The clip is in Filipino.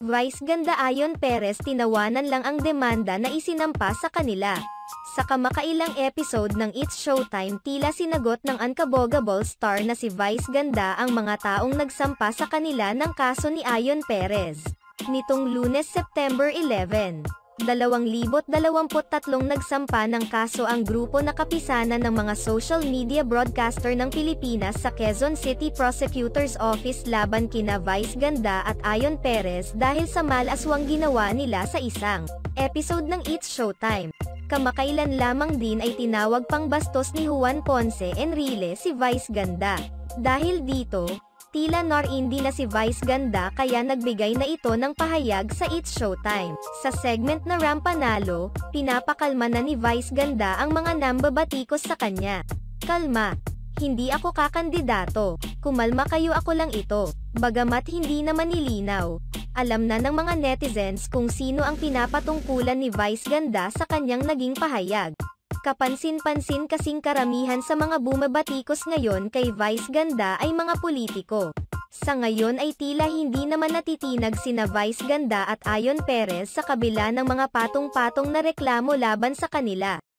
Vice ganda Ayon Perez tinawanan lang ang demanda na isinampa sa kanila. Sa kamakailang episode ng It's Showtime, tila sinagot ng unkabogable star na si Vice ganda ang mga taong nagsampa sa kanila ng kaso ni Ayon Perez. Nitong Lunes, September 11, 2023 nagsampa ng kaso ang grupo na kapisanan ng mga social media broadcaster ng Pilipinas sa Quezon City Prosecutor's Office laban kina Vice ganda at Ayon Perez dahil sa malaswang ginawa nila sa isang episode ng It's Showtime. Kamakailan lamang din ay tinawag pang bastos ni Juan Ponce Enrile si Vice ganda. Dahil dito, tila nor-indie na si Vice ganda kaya nagbigay na ito ng pahayag sa It's Showtime. Sa segment na Rampanalo, pinapakalma na ni Vice ganda ang mga nambabatikos sa kanya. Kalma, hindi ako kakandidato, kumalma kayo, ako lang ito. Bagamat hindi naman nilinaw, alam na ng mga netizens kung sino ang pinapatungkulan ni Vice ganda sa kanyang naging pahayag. Kapansin-pansin kasing karamihan sa mga bumabatikos ngayon kay Vice ganda ay mga politiko. Sa ngayon ay tila hindi naman natitinag sina Vice ganda at Ayon Perez sa kabila ng mga patong-patong na reklamo laban sa kanila.